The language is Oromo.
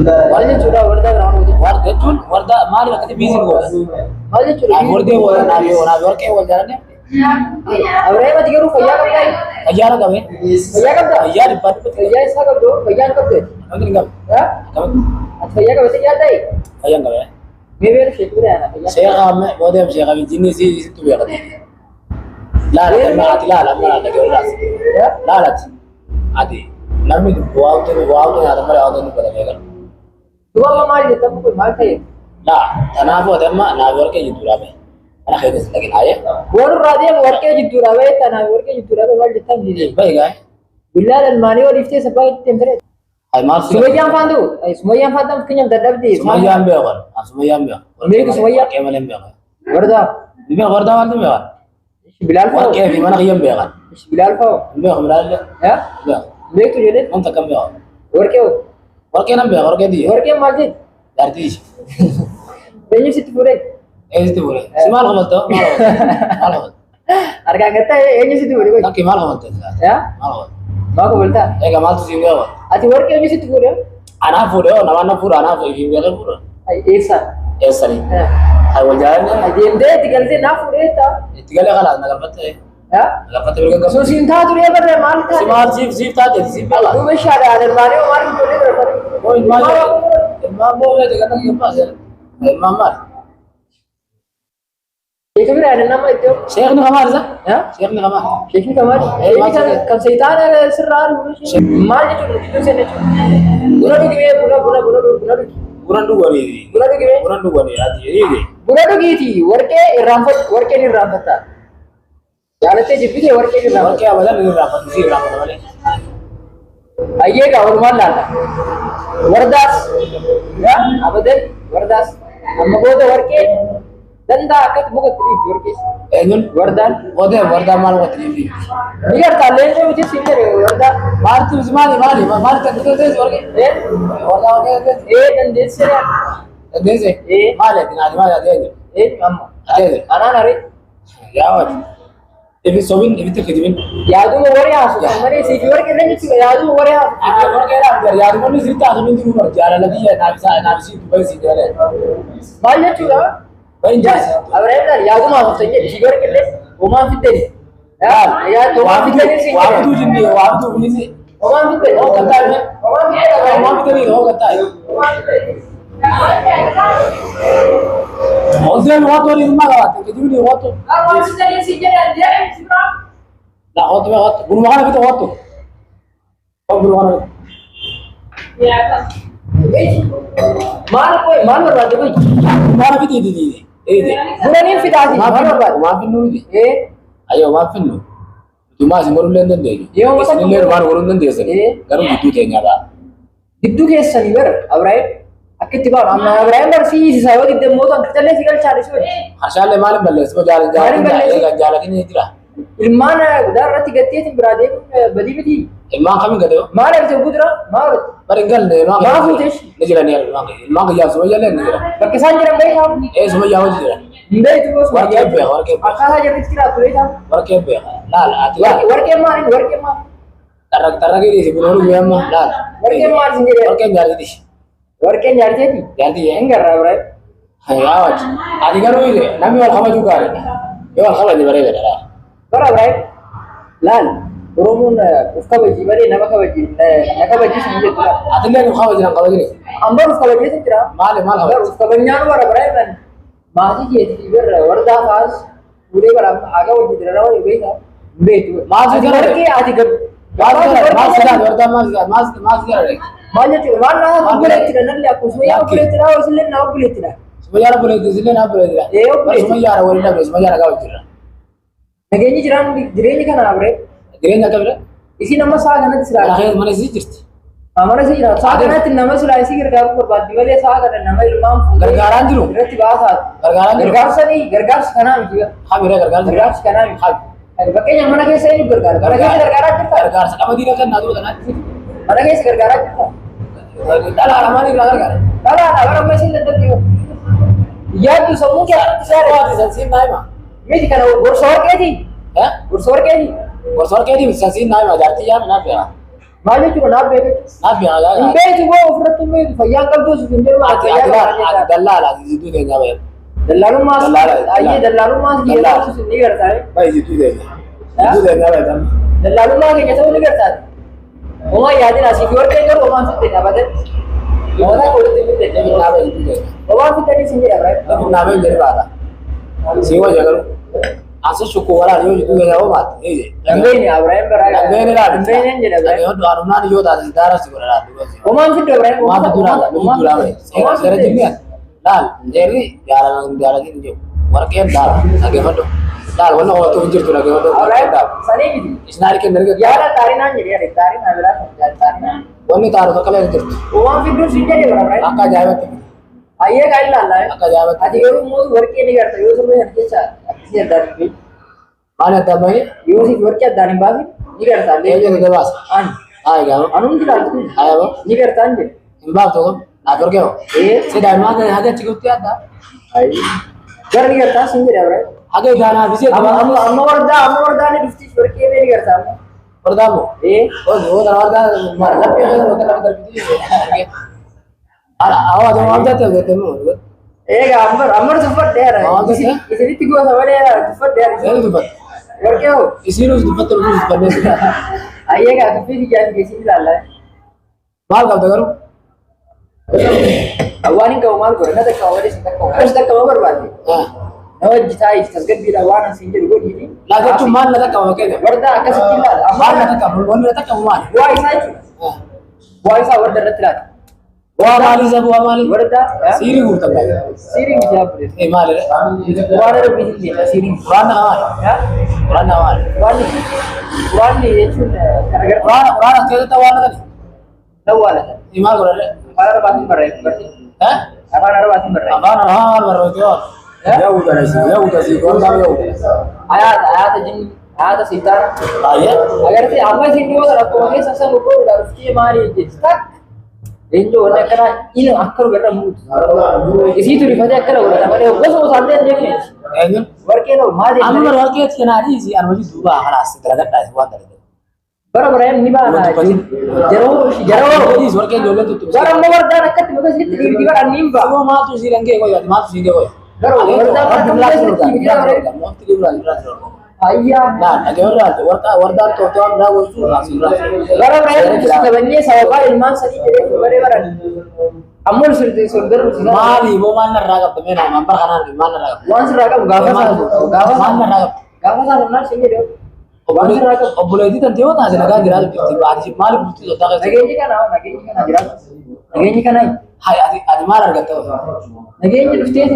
maal jechuudha wardaa biraan hojii Warda jechuun warda maali akkati biisin gootan. maal jechuudha Wardee wal naaf warqee wal jaalanne Abraham ati garuu fayyaa qabdaa fayyaara qabe. fayyaa qabdaa Fayyaa dhibbaa dhibbatti. fayyaa isaa qabdu fayyaan qabdu Namni hin qabu. Qabatu. ati fayyaa qabate nyaattaa Fayyaan qabe. beebee sheekura yaana fayyaa Sheekha amma boodeem sheekha binjinni situ beekate. Laala amma ati laala amma laala dhagee olaas. Laalati. Ati namni waa'uutu nyaata malee waa'uutu dubbata beekan. duba amma maal jettamu kun maal ta'e Laa kanaafuu ati amma naaf warqee jirtu dhaabe. Kana keessatti dhageen haayee. warra deemu warqee jidduudha ba'ee tanaa warqee jidduudha ba'ee maal jettam jidee Bayi gaa'e. billaa dalmaanii waliiftee sabbaa itti deemtare Ay maal si sumayyaan faantu sumayyaan faantam kenyam dadhabdi Sumayyaan beekan. Sumayyaan beekan. Beeku Sumayyaa? Warqee malee beekan. warda Beekan wardaa maaltu beekan. bilal fa'o Warqee fi mana kiyyan beekan. bilal fa'o Beekan bilaalle. ya Beekan. beektu jedhe Nam takkan beekan. warqee Warqee nam beekan warqee diye. warqee maal jedhe Jaartii. eenyu sitti fuudhee Eesitti fuudhe. Si maal qabatta? Maal qabatta? Maal qabatta? argaa gattaa eenyu sitti fuudhee Lakki maal qabatta? ya Maal qabatta? maa qoboltaa Egaa maaltu siin beekan? ati warqee eenyu sitti fuudhee Anaaf fuudhe yoo namaan na fuudha anaaf ifiin beekan fuudha. eessa Eessanii? Ay wal jaalanne. adeemtee itti galtee naa fuudhee taa Itti galee kalaas na galfatte. ya Na galfatte birga qabsu. osoo siin taatu dhee barree maal Si taate maal siif taate siif beekan. duuba shaadhaa dalmaanii maal ijoollee bira Oh ilmaan boobee tegan nak ilmaan sen. Ilmaan maal? Sheekh bira nama itu Sheekh ni kamar sa? ya Sheekh ni kamar. Sheekh kamar ini maksudnya? kan setan ada serar mal itu sen itu guna tuh gimana guna Buran dua ni. guna tuh gimana Buran dua ni hati ini. guna tuh gitu warke ni rampot tak jalan teh jadi warke ni Orang rampot kaya badan ni rapat si rapat mana? aye ka urman lana wardas ya apa deh wardas amma bodo warke danda akat buka trip warke Enun wardan warda mal wat ni. nigar talen jo je sinner wardan Mar tu mal tak betul tu warga. eh Warda warga tu. dan desera Dese. Mal ya tina mal ya dia. amma Ada. ana nari Ya wat. Ibi sobin ibi tu kedibin. ಯಾವುದು ಓವರ್ ಯಾಸು ಮನೆ secure K नहीं छु ಯಾವುದು ಓವರ್ ಯಾಸು Orang kaya ram ya tu ni cerita tu ni tu ber jalan lagi ya nabi si tu basi jalan. Ball छु Bain jas. ಅವರೇ ಯಾವುದು ಮಾ ಹೋಗ್ತಂಗೆ ಸಿಕ್ಯೂರ್ ಕೆ ಓಮಾ ಫಿಟ್ಟೆನಿ ಯಾ तो ಓಮಾ ಫಿಟ್ಟೆನಿ secure Waktu jindi waktu ni. ಓಮಾ ಫಿಟ್ಟೆನಿ Oh kata ni. ಓಮಾ ಫಿಟ್ಟೆನಿ Mau kita ni oh kata. Oh dia waktu ni mana waktu kedibin ni waktu. ಓಮಾ ಫಿಟ್ಟೆನಿ ಸಿಕ್ಯೂರ್ ಅಂದ್ಯಾ ಸಿಕ್ರಾ Lah waktu waktu guru makan kita waktu. Oh guru makan. ಯಾ mall koi mall ಬರ್ಬಾರ್ದು koi Mana kita ini. ಗುಣನಿ ಫಿದಾಸಿ ಮಾಲ್ ಬರ್ಬಾರ್ದು Maafin nu ni. ಏ Ayo maafin nu. Cuma si murun lenden deh. Yo, masa Ini leher baru murun lenden sih. Eh. Garu gitu deh nyata. ಗಿದ್ದು ಕೇಸ್ ಸನಿವರ್ ಅವರೈ ಅಕ್ಕಿತಿ ಬಾ ನಮ್ಮ ಅವರೈ ಬರ್ಸಿ ಸವಗಿದ್ದೆ ಮೋತ ಅಂಕತಲ್ಲೇ ಸಿಗಲ್ Chalisa Asal malam balas. Semua jalan Malam balas. jalan ini tidak. ilmaan udarratti gattee biraadee badii badii Emang kami kata. maal arte gudra maal Baringgal deh. Maaf, Utesh. Ni jalan ni. Emang kerja semua jalan ni. bakka isaan jiran beekaa Semua jauh jalan. hundee itti goos Warqee beeka, warqee beeka. akkaataa jirritti jiraatu beekaa Warqee beeka. Laal ati laal. warqee maal Tarak ini si bunuru memang laal. warqee maal sin jedhee Warqee jadi di. warqeen jaarteeti Jadi ya. hin garraa biraa Ayawat. Adi garu ini. Nami wal kama juga. Yo wal kama di bare bare. bara biraa laal oromoon uf kabaji baree nama kabaji na kabaji sin jedhu Ati le kama jiran kama gini. ambar uf kabajee sin jira Mal mal Agar hawa. उसका बनियान वाला बड़ा है मैंने माजी के फीवर वर्दा खास पूरे बड़ा आगे वो जिधर रहा है वही था बेट माजी माजी कर के आदि कर Mas sudah berda mas sudah. माजी के मान ना बुले तेरा न ले कुछ में या बुले तेरा उसले ना बुले तेरा Semua jalan boleh di sini nak boleh tidak. Eh, boleh. Semua jalan boleh tidak. Semua jalan kau jalan. नगे जी जिरान जिरेन का नाम रे Dia nak kau berda. इसी नंबर सा गना तिसरा Akhir mana sih cerita. हमारे से जिरा सा गना तिन नंबर सुला इसी कर पर बात दिवाले सा गना नंबर इमाम Gargaran dulu. रति बासा Gargaran dulu. गरगार से नहीं गरगार से खाना भी Kami dah gargaran. गरगार से खाना भी अरे बके यमना के से नहीं गरगार गरगार करता Gargaran. Sama dia kan nadu kan. mana के से गरगार करता Dah lama ni gargaran. Tara, agora mais ainda tá tio. Ya tu semua que ada Saya cara. di sini naik mah. Me di kana gursor ke di? Eh? Gursor ke di? Borsor ke di sini naik mah. Jadi ya mana ya. Maal jechuudha naaf beeku. Naaf yaa Hin beeku boo ofirratti hin beeku fayyaan qabdu osoo hin jiru ati dallala jitu de nyaaba. Dallaalummaas ayyee dallaalummaas jedhamu ni gartaa. Bai jitu de nyaaba kan. Dallaalummaa keenya ta'uu ni gartaa. Homaa yaadina asii fi warqee garuu homaan fitte dhaabatan. Homaa walitti fitte Nyaaba jitu de. homaan fitte sin jedha bira. Nafi nyaaba hin jedhu baata. Siwa jagaru. Asa shukku wala yoo jitu de nyaaba baata. Lambeeni Abrahaam bara. Lambeeni laa. Lambeeni jedha bira. Yoo du'aan humnaan yoo taate daara si godha laatu. Homaan fitte Abrahaam. Waan dura seera jimmiya. Laal jeerri jaalala jiru. Warqeen daala dhageeffadhu. Laal wanna ooltuu hin jirtu dhageeffadhu. Abrahaam sanii miti. Isnaari kenna erga. Yaada taarinaan jedhee taarinaa biraa taarinaa. Wanni taaru tokko lee jirtu. Homaan fidduu sin jedhee bara Abrahaam. Akka ajaa'ibatti. Ayyee kan ilaallaa. Akka ajaa'ibatti. Ati garuu mootu warqee ni garta yoo sirrii hin keessa akkasii addaan hin beeku. Maal adda bahee? Yoo si warqee addaan hin baasin ni garta. Eenyu ni baasa? Ani. Haa egaa. Anumti ilaaltu Ayaba. ni gartaan jedhe. Hin baaftu kun. Naaf ergeewu. Si daa'imman haga achi guutuu adda. Gara ni gartaa sin jedhe Abrahaam. Haga igaanaa fi seetu. Amma wardaa ni dhufti warqee mee ni gartaa. Wardaamu. Oota wardaa laphee keessa wanta lafa darbiti. Awwa aduu waan taate argatamuu. Egaa amma tuffadheera. Isinitti goota malee tuffadheera. Seetu dubbata. Warqee hoo? Isiinus dubbatta dhufuus dubbannee. Ayyee gaa tuffii ijaan keessi ilaallaa. Maal qabda garuu? Waan hin qabu maal godhe na takka waliin si takka waliin takka ma barbaade. Na wajji taa'ee tasgabbiidha waan asiin jedhu godhiini. Laa jechuun maal na takka fakkeenya? Wardaa akkasitti ilaala. Maal na takka? Wanni na takka maali? Bu'aa isaa jechuudha. Bu'aa isaa warda irratti ilaala. Bu'aa maalii isa bu'aa maalii? Wardaa. Siirii guutan baay'ee. Siirii miti yaabule. Maali? Waan rabbi hin beekne siirii. Quraana maali? Quraana maali? Waan jechuun gargar. Quraana keessatti waan na Lawwaalata. maal godhadhe? Afaan Arabaatiin barreeffame bartee. Afaan Arabaatiin barreeffame. Afaan Aramaa maal barreeffame? Yaa'uudha si goontaa yaa'uudha. Ayaata jinni ayaata siitaara. Baay'ee. Agartee amma isin dhiyoo sana akkuma keessa san godhuudha dhuftee maali jechi tak. Eenyu wanni akkana inni akka dhugarra muutu. Isiitu rifatee akkana godhata malee gosa osaallee hin deemne. Eenyu? Warqee ta'u maali? Amma bara warqee kanaadhi si anuma jidduu baa kalaas dalagadhaa waan dalagatu. Bara Ibrahim ni baana. Jaroo. Warqee ijoolleen tuttuqsu. Bara amma wardaan akkatti mata isitti dhiirti bara ni hin ba'a. Saboo maaltu si langee qoyyaati maaltu si langee qoyyaati. Garuu wardaan akka mata isitti dhiirti bara. Mufti libraa. Ayyaa. Nah, dhagee wardaan tooftaa waan biraa gochuu raabsuu Bara Ibrahim sababni sababaa ilmaan sadii jedhee baree baran. Ammoo sirrii soldarru maali moo maal narraa qabda mee nama bara kanaan maal narraa qabda. waan sirraa qabu gaafa Maal narraa qabda. gaafa isaa sin jedhe. Obboleettii tan ta'ee taasise nagaa jiraatu jirti. Ati maaliif bultii sodaa keessa? Nageenyi kana jiraatu. Nageenyi kana. Ati maal argatta? Nageenyi dhuftee